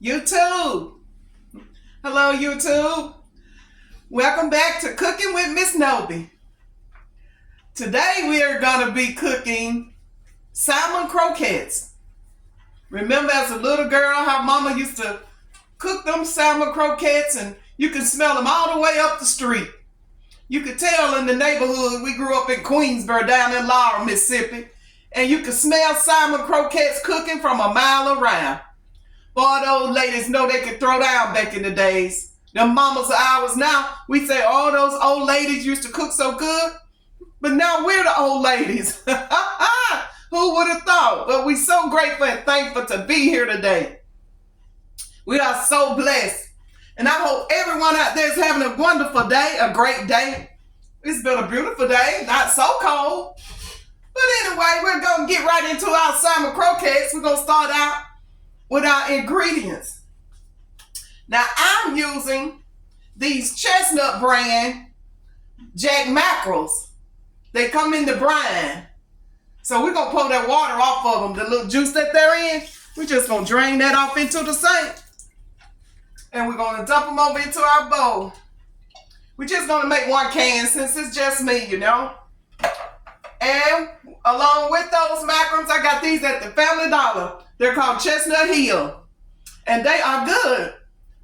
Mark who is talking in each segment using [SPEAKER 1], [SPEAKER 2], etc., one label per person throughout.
[SPEAKER 1] YouTube. Hello, YouTube. Welcome back to Cooking with Miss Nobie. Today we are going to be cooking salmon croquettes. Remember as a little girl how Mama used to cook them salmon croquettes and you can smell them all the way up the street. You could tell in the neighborhood, we grew up in Queensboro down in Laurel, Mississippi, and you could smell salmon croquettes cooking from a mile around. Boy, those ladies know they could throw down back in the days. Them mamas of ours now, we say, oh, those old ladies used to cook so good. But now we're the old ladies. Who would have thought? But we're so grateful and thankful to be here today. We are so blessed. And I hope everyone out there is having a wonderful day, a great day. It's been a beautiful day, not so cold. But anyway, we're going to get right into our salmon croquettes. We're going to start out with our ingredients. Now I'm using these Chestnut brand Jack mackerels. They come in the brine. So we're going to pull that water off of them, the little juice that they're in. We're just going to drain that off into the sink. And we're going to dump them over into our bowl. We're just going to make one can since it's just me, you know. And along with those macarons, I got these at the Family Dollar. They're called Chestnut Hill. And they are good.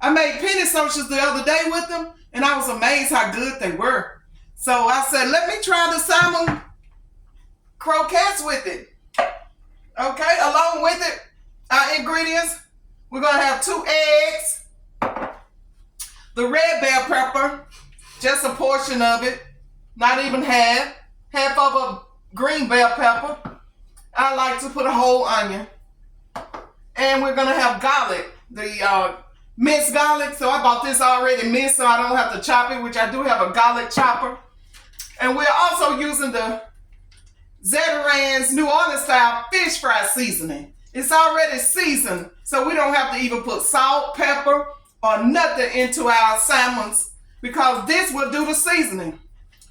[SPEAKER 1] I made penny socials the other day with them, and I was amazed how good they were. So I said, let me try the salmon croquettes with it. Okay, along with it, our ingredients, we're going to have 2 eggs, the red bell pepper, just a portion of it, not even half of a green bell pepper. I like to put a whole onion. And we're going to have garlic, the minced garlic. So I bought this already minced so I don't have to chop it, which I do have a garlic chopper. And we're also using the Zatarain's New Orleans style fish fry seasoning. It's already seasoned, so we don't have to even put salt, pepper, or nothing into our salmons because this will do the seasoning.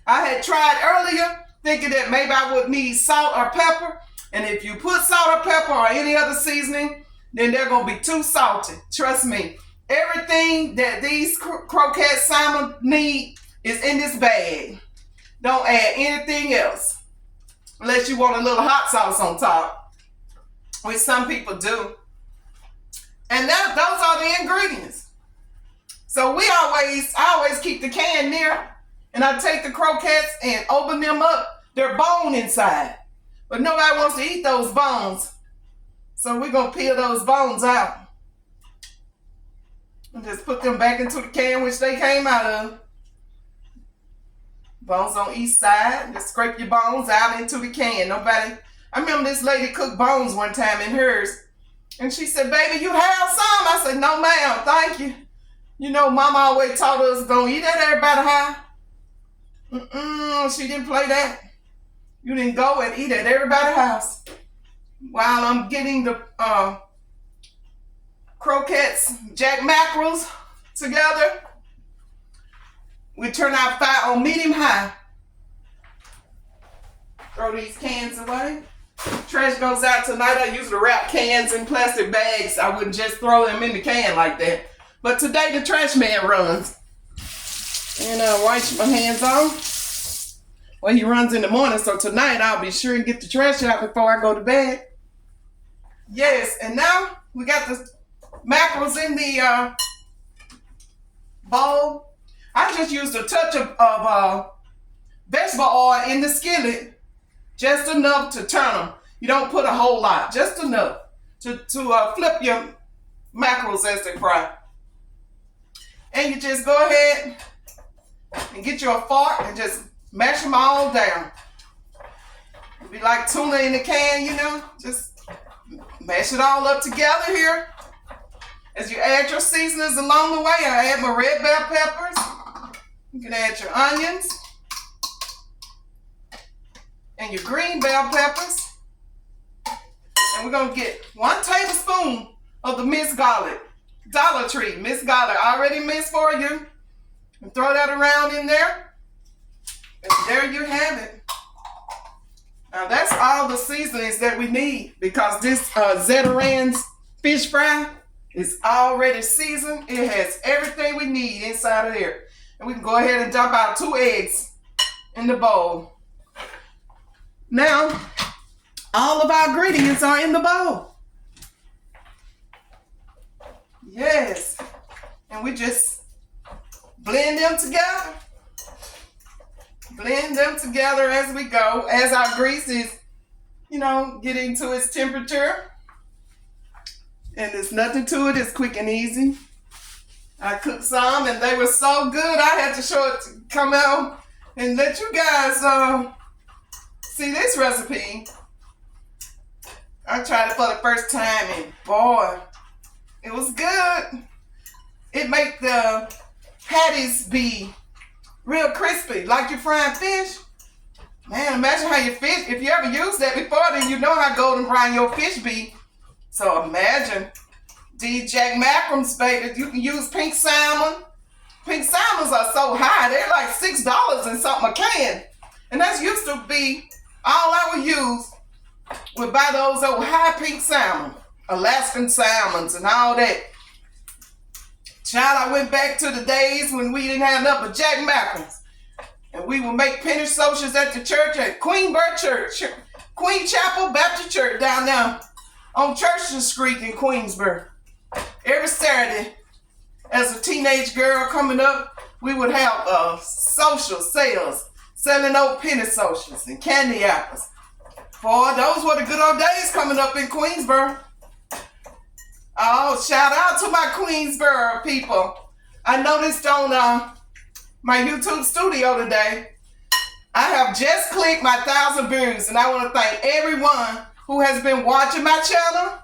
[SPEAKER 1] I had tried earlier thinking that maybe I would need salt or pepper. And if you put salt or pepper or any other seasoning, then they're going to be too salty. Trust me. Everything that these croquette salmon need is in this bag. Don't add anything else. Unless you want a little hot sauce on top. Which some people do. And those are the ingredients. So I always keep the can near. And I take the croquettes and open them up. They're bone inside. But nobody wants to eat those bones. So we're going to peel those bones out. And just put them back into the can which they came out of. Bones on each side. Just scrape your bones out into the can. I remember this lady cooked bones one time in hers. And she said, baby, you have some? I said, no, ma'am, thank you. You know, Mama always taught us, don't eat at everybody's house. She didn't play that. You didn't go and eat at everybody's house. While I'm getting the croquettes, Jack mackerels together, we turn our fire on medium high. Throw these cans away. Trash goes out tonight. I usually wrap cans in plastic bags. I wouldn't just throw them in the can like that. But today the trash man runs. And I wash my hands off. Well, he runs in the morning, so tonight I'll be sure and get the trash out before I go to bed. Yes, and now we got the mackerels in the bowl. I just used a touch of vegetable oil in the skillet, just enough to turn them. You don't put a whole lot, just enough to flip your mackerels as they fry. And you just go ahead and get you a fork and just mash them all down. It'd be like tuna in a can, you know. Just mash it all up together here. As you add your seasonings along the way, I add my red bell peppers. You can add your onions. And your green bell peppers. And we're going to get 1 tablespoon of the minced garlic. Dollar Tree minced garlic, already minced for you. And throw that around in there. And there you have it. Now that's all the seasonings that we need because this Zatarain's fish fry It's already seasoned. It has everything we need inside of there. And we can go ahead and dump out 2 eggs in the bowl. Now, all of our ingredients are in the bowl. Yes. And we just blend them together. Blend them together as we go, as our grease is, getting to its temperature. And there's nothing to it. It's quick and easy. I cooked some and they were so good. I had to show it to come out and let you guys see this recipe. I tried it for the first time and boy, it was good. It made the patties be real crispy, like you're frying fish. Man, imagine how your fish, if you ever used that before, then you know how golden brown your fish be. So imagine these jack mackerels, baby. You can use pink salmon. Pink salmons are so high. They're like $6 and something a can. And that's used to be all I would use would buy those old high pink salmon, Alaskan salmons and all that. Child, I went back to the days when we didn't have enough of jack mackerels. And we would make penny socials at the church at Queen Chapel Baptist Church down there on Church Street in Queensboro. Every Saturday, as a teenage girl coming up, we would have social sales, selling old penny socials and candy apples. Boy, those were the good old days coming up in Queensboro. Oh, shout out to my Queensboro people. I noticed on my YouTube studio today, I have just clicked my 1,000 views, and I want to thank everyone who has been watching my channel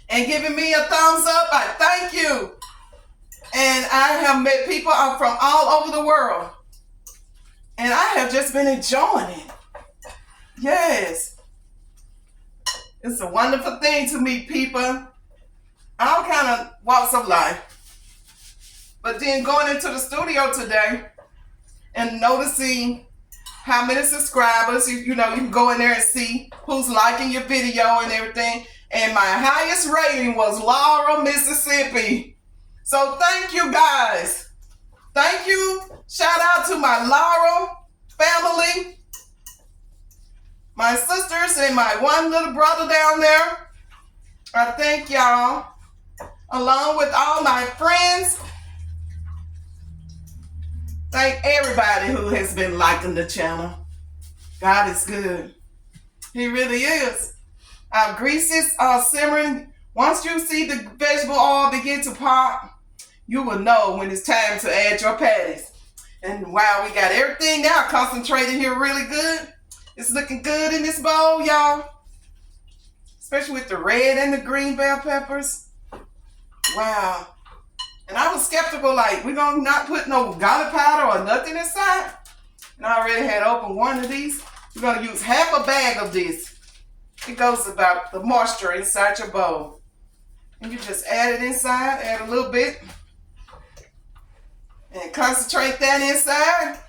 [SPEAKER 1] and giving me a thumbs up. I thank you. And I have met people from all over the world. And I have just been enjoying it. Yes. It's a wonderful thing to meet people, all kind of walks of life. But then going into the studio today and noticing how many subscribers, you can go in there and see who's liking your video and everything. And my highest rating was Laura, Mississippi. So thank you guys. Thank you. Shout out to my Laura family, my sisters and my one little brother down there. I thank y'all, along with all my friends. Thank everybody who has been liking the channel. God is good. He really is. Our greases are simmering. Once you see the vegetable oil begin to pop, you will know when it's time to add your patties. And wow, we got everything now concentrated here really good. It's looking good in this bowl, y'all. Especially with the red and the green bell peppers. Wow. And I was skeptical, like, we're going to not put no garlic powder or nothing inside. And I already had opened one of these. We're going to use half a bag of this. It goes about the moisture inside your bowl. And you just add it inside, add a little bit. And concentrate that inside.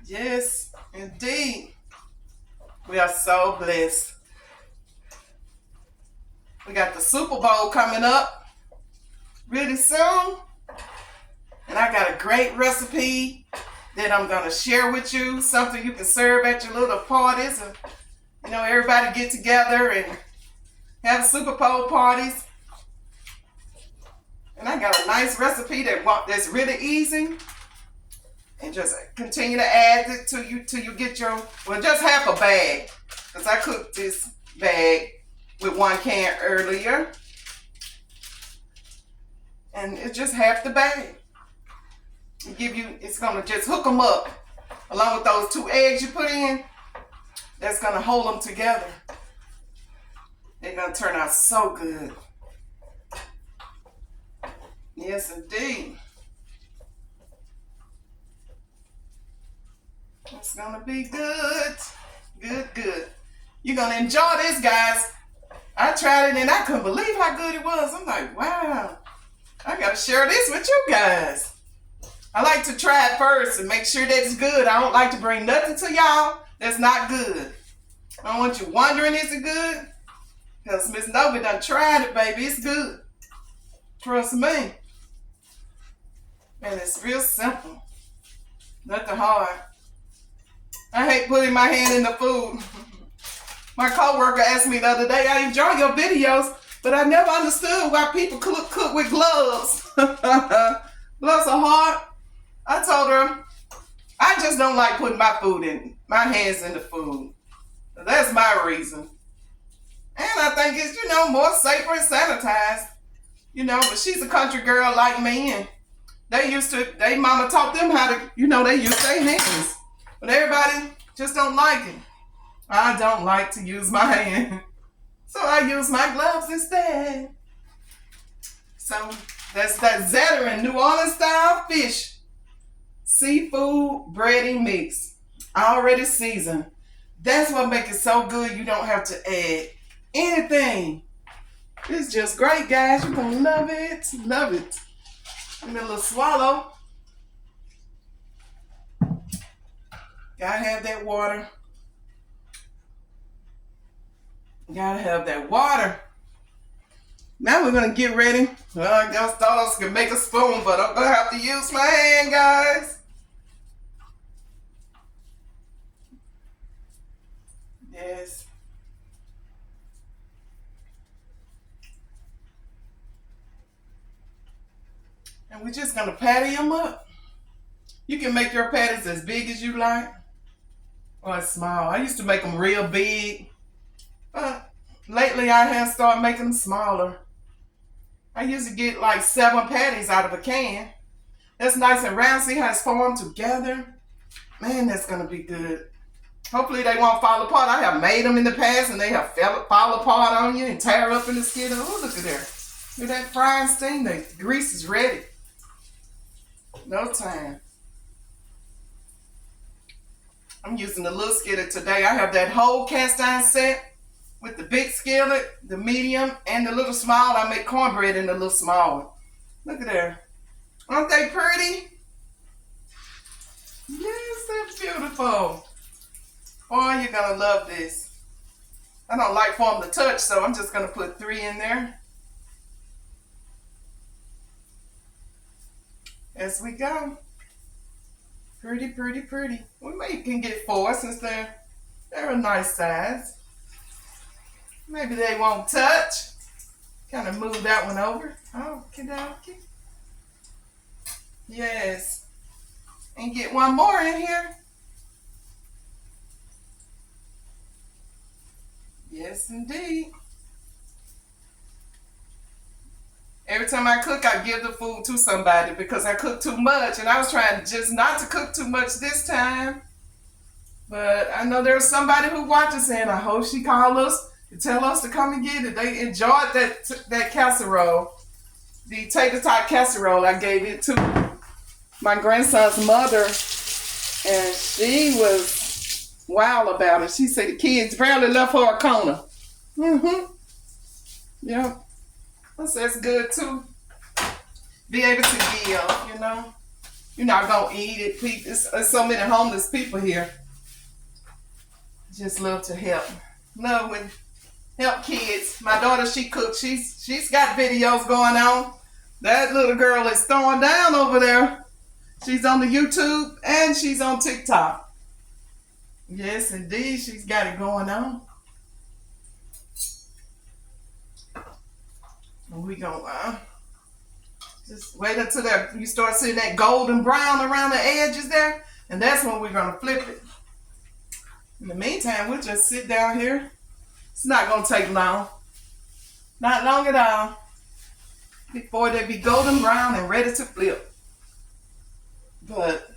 [SPEAKER 1] Yes, indeed. We are so blessed. We got the Super Bowl coming up really soon. And I got a great recipe that I'm going to share with you. Something you can serve at your little parties. And, everybody get together and have Super Bowl parties. And I got a nice recipe that's really easy. And just continue to add it till you get just half a bag. Because I cooked this bag with 1 can earlier. And it's just half the bag. It's going to just hook them up. Along with those 2 eggs you put in, that's going to hold them together. They're going to turn out so good. Yes, indeed. It's going to be good. Good, good. You're going to enjoy this, guys. I tried it and I couldn't believe how good it was. I'm like, wow. I got to share this with you guys. I like to try it first and make sure that it's good. I don't like to bring nothing to y'all that's not good. I don't want you wondering, is it good? Because Miss Nobie done tried it, baby. It's good. Trust me. And it's real simple. Nothing hard. I hate putting my hand in the food. My coworker asked me the other day, I enjoy your videos, but I never understood why people cook with gloves. Gloves are hard. I told her, I just don't like putting my hands in the food. That's my reason. And I think it's, more safer and sanitized. But she's a country girl like me, and they mama taught them how to, they use their hands. But everybody just don't like it. I don't like to use my hand. So I use my gloves instead. So that's that Zatarain New Orleans style fish seafood breading mix. Already seasoned. That's what makes it so good you don't have to add anything. It's just great, guys. You're gonna love it. Love it. Give me a little swallow. Gotta have that water. Gotta have that water. Now we're gonna get ready. Well, I just thought I was gonna make a spoon, but I'm gonna have to use my hand, guys. Yes. And we're just gonna patty them up. You can make your patties as big as you like, or as small. I used to make them real big, but lately I have started making them smaller. I used to get like 7 patties out of a can. That's nice and round. See how it's formed together? Man, that's gonna be good. Hopefully they won't fall apart. I have made them in the past and they have fall apart on you and tear up in the skin. Oh, look at there. Look at that frying steam. The grease is ready. No time. I'm using the little skillet today. I have that whole cast iron set with the big skillet, the medium, and the little small. I make cornbread in the little small one. Look at there. Aren't they pretty? Yes, they're beautiful. Boy, you're going to love this. I don't like for them to touch, so I'm just going to put 3 in there. As we go. Pretty, pretty, pretty. We maybe can get 4 since they're a nice size. Maybe they won't touch. Kind of move that one over. Okay, okay. Yes. And get one more in here. Yes, indeed. Every time I cook, I give the food to somebody because I cook too much. And I was trying just not to cook too much this time. But I know there's somebody who watches and I hope she called us to tell us to come and get it. They enjoyed that casserole. The tater tot casserole. I gave it to my grandson's mother. And she was wild about it. She said the kids barely left her a corner. Yeah. That's good too. Be able to give, You're not going to eat it. There's so many homeless people here. Just love to help. Love with help kids. My daughter, she cooks. She's got videos going on. That little girl is throwing down over there. She's on the YouTube and she's on TikTok. Yes, indeed. She's got it going on. We gonna just wait until you start seeing that golden brown around the edges there, and that's when we're gonna flip it. In the meantime, we'll just sit down here. It's not gonna take long. Not long at all. Before they be golden brown and ready to flip. But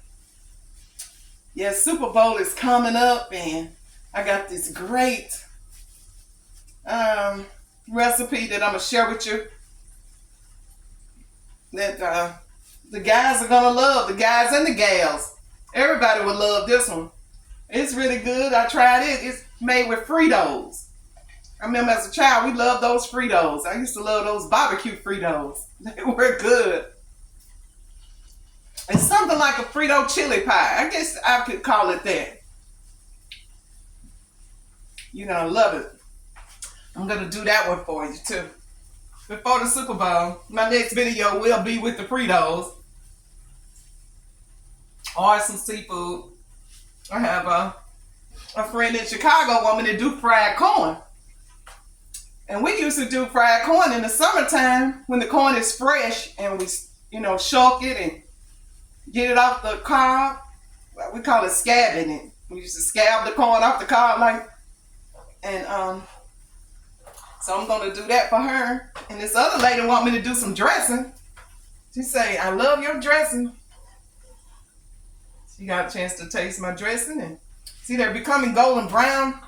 [SPEAKER 1] yeah, Super Bowl is coming up, and I got this great recipe that I'm gonna share with you that the guys are gonna love. The guys and the gals, everybody will love this one. It's really good. I tried it. It's made with Fritos. I remember as a child we loved those Fritos. I used to love those barbecue Fritos. They were good. It's something like a Frito chili pie. I guess I could call it that. You're gonna love it. I'm gonna do that one for you too. Before the Super Bowl, my next video will be with the Fritos or some seafood. I have a friend in Chicago want me to do fried corn. And we used to do fried corn in the summertime when the corn is fresh and we, shuck it and get it off the cob. We call it scabbing it. We used to scab the corn off the cob and so I'm gonna do that for her. And this other lady want me to do some dressing. She say, I love your dressing. She got a chance to taste my dressing and see they're becoming golden brown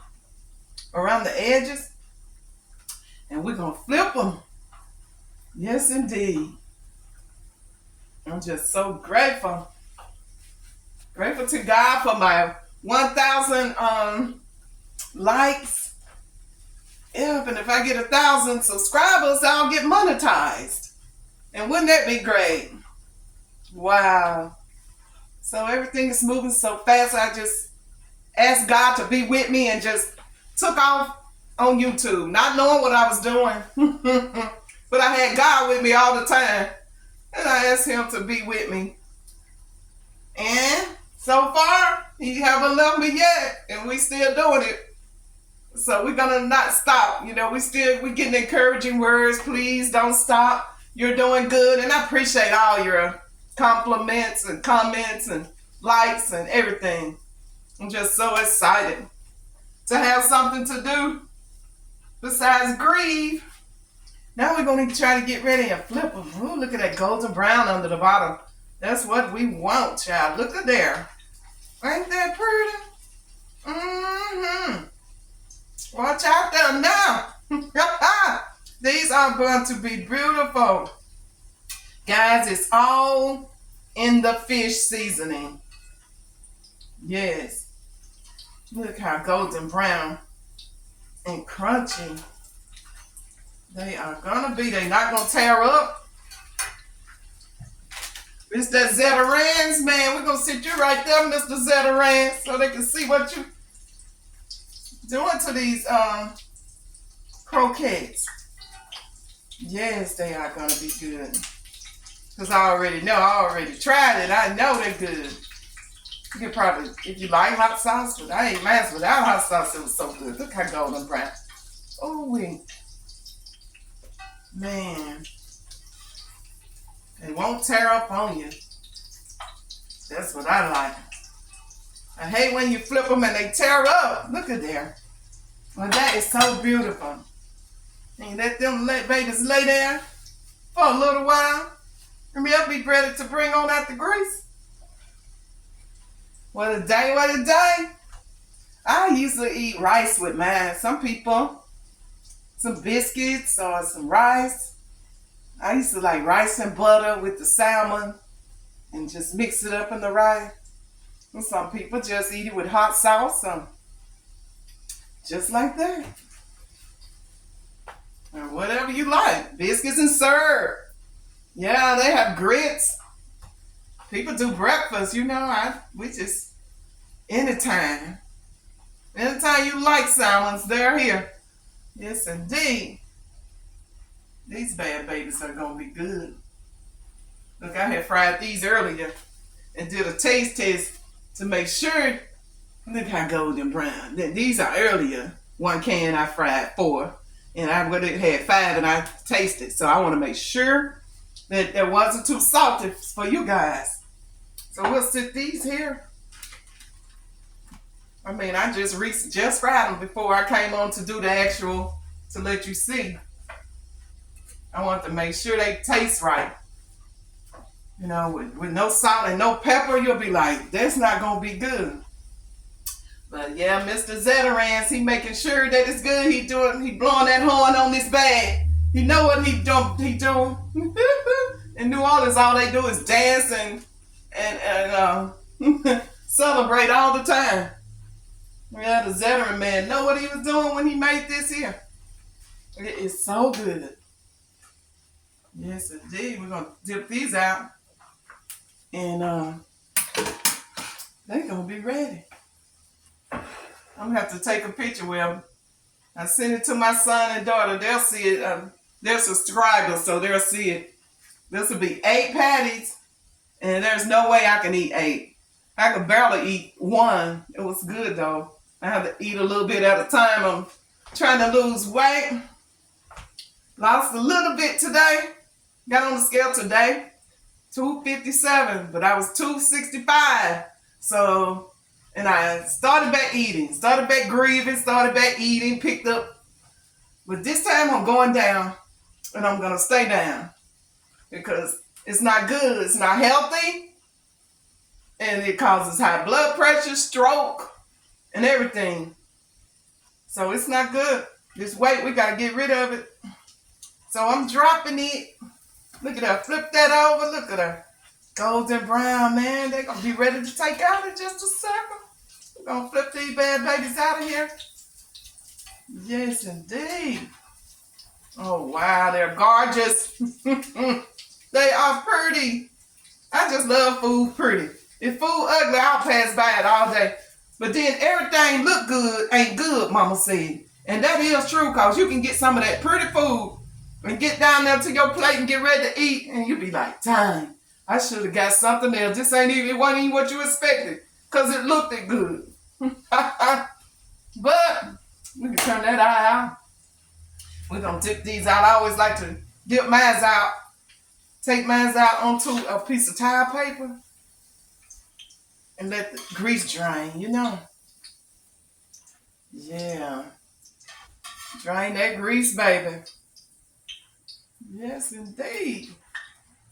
[SPEAKER 1] around the edges. And we're going to flip them. Yes, indeed. I'm just so grateful. Grateful to God for my 1,000 likes. Yep, and if I get 1,000 subscribers, I'll get monetized. And wouldn't that be great? Wow. So everything is moving so fast. I just asked God to be with me and just took off on YouTube, not knowing what I was doing. But I had God with me all the time. And I asked him to be with me. And so far, he haven't left me yet. And we still doing it. So we're going to not stop. We getting encouraging words. Please don't stop. You're doing good. And I appreciate all your compliments and comments and likes and everything. I'm just so excited to have something to do besides grieve. Now we're going to try to get ready and flip them. Ooh, look at that golden brown under the bottom. That's what we want, child. Look at there. Ain't that pretty? Mm-hmm. Watch out there now. These are going to be beautiful. Guys, it's all in the fish seasoning. Yes. Look how golden brown and crunchy they are gonna be. They're not gonna tear up. Mr. Zetarans, man, we're gonna sit you right there, Mr. Zetarans, so they can see what you doing to these croquettes. Yes, they are gonna be good. Because I already know, I already tried it. I know they're good. You can probably, if you like hot sauce, but I ain't mad without hot sauce. It was so good. Look how golden brown. Oh, man. They won't tear up on you. That's what I like. I hate when you flip them and they tear up. Look at there. Well, that is so beautiful. And let them babies lay there for a little while. And they'll be ready to bring on out the grease. What a day, what a day. I usually eat rice with mine. Some people, some biscuits or some rice. I used to like rice and butter with the salmon and just mix it up in the rice. And some people just eat it with hot sauce. Just like that. Or whatever you like. Biscuits and syrup. Yeah, they have grits. People do breakfast, we just, anytime you like salmons, they're here. Yes, indeed. These bad babies are going to be good. Look, I had fried these earlier and did a taste test to make sure. Look how golden brown. These are earlier. One can I fried 4. And I would have had 5 and I tasted. So I want to make sure that it wasn't too salty for you guys. So we'll sit these here. I mean, I just fried them before I came on to do the actual, to let you see. I want to make sure they taste right. With no salt and no pepper, you'll be like, that's not going to be good. But yeah, Mr. Zetarans, he making sure that it's good. He blowing that horn on this bag. He know what he doing. In New Orleans, all they do is dance and celebrate all the time. Yeah, the Zetaran man know what he was doing when he made this here. It is so good. Yes, indeed. We're going to dip these out. And they're going to be ready. I'm going to have to take a picture with them. I send it to my son and daughter. They'll see it. They're subscribers, so they'll see it. This will be 8 patties, and there's no way I can eat 8. I could barely eat 1. It was good, though. I have to eat a little bit at a time. I'm trying to lose weight. Lost a little bit today. Got on the scale today. 257, but I was 265. So, and I started back eating, started back grieving, started back eating, picked up. But this time I'm going down, and I'm going to stay down because it's not good. It's not healthy, and it causes high blood pressure, stroke, and everything. So it's not good. This weight, we got to get rid of it. So I'm dropping it. Look at her. Flip that over. Look at her. Golden brown, man. They're going to be ready to take out in just a second. We're going to flip these bad babies out of here. Yes, indeed. Oh, wow. They're gorgeous. They are pretty. I just love food pretty. If food ugly, I'll pass by it all day. But then everything look good ain't good, Mama said. And that is true, because you can get some of that pretty food and get down there to your plate and get ready to eat, and you be like, dang, I should have got something else. This ain't even, it wasn't even what you expected, because it looked it good. But we can turn that eye out. We're going to dip these out. I always like to dip mine out. Take mine out onto a piece of tile paper and let the grease drain, you know. Yeah. Drain that grease, baby. Yes, indeed.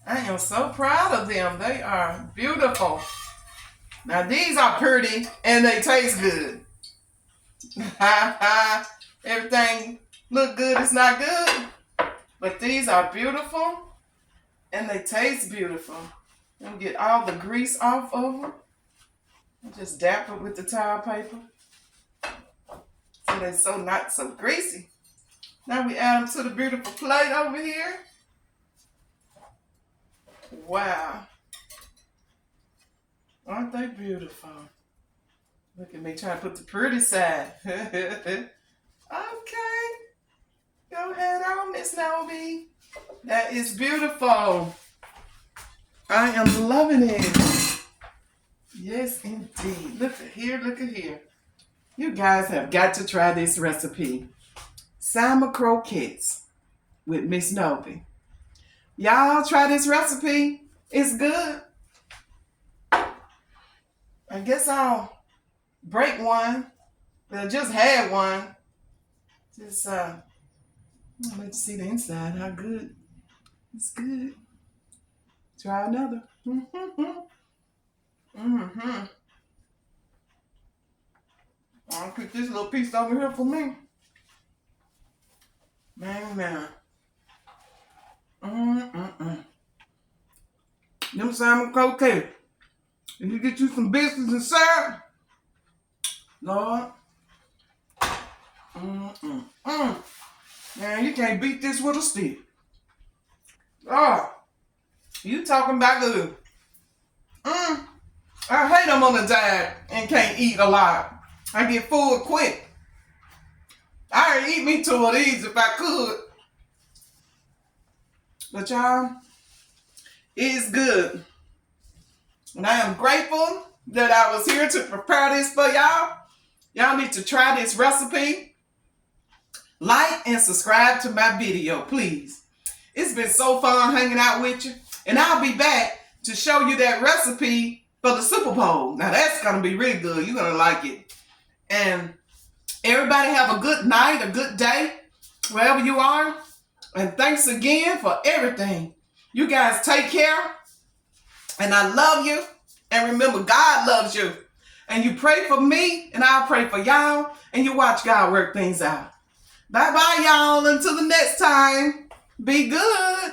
[SPEAKER 1] I am so proud of them. They are beautiful. Now, these are pretty, and they taste good. Everything look good, it's not good. But these are beautiful, and they taste beautiful. Let me get all the grease off of them. Just dap it with the towel paper. So they're so not so greasy. Now we add them to the beautiful plate over here. Wow. Aren't they beautiful? Look at me trying to put the pretty side. Okay. Go ahead on, Miss Nobie. That is beautiful. I am loving it. Yes, indeed. Look at here, look at here. You guys have got to try this recipe. Salmon Croquettes with Miss Nobie. Y'all try this recipe. It's good. I guess I'll break one. I just had one. Just I'll let you see the inside. How good. It's good. Try another. I'll put this little piece over here for me. Man. Them salmon croquettes. If you get you some biscuits and syrup, Lord. Man, you can't beat this with a stick. Oh, you talking about good. I hate I'm on a diet and can't eat a lot. I get full quick. I'd eat me 2 of these if I could. But y'all, it's good. And I am grateful that I was here to prepare this for y'all. Y'all need to try this recipe. Like and subscribe to my video, please. It's been so fun hanging out with you. And I'll be back to show you that recipe for the Super Bowl. Now that's going to be really good. You're going to like it. And everybody have a good night, a good day, wherever you are. And thanks again for everything. You guys take care. And I love you. And remember, God loves you. And you pray for me, and I'll pray for y'all. And you watch God work things out. Bye-bye, y'all. Until the next time, be good.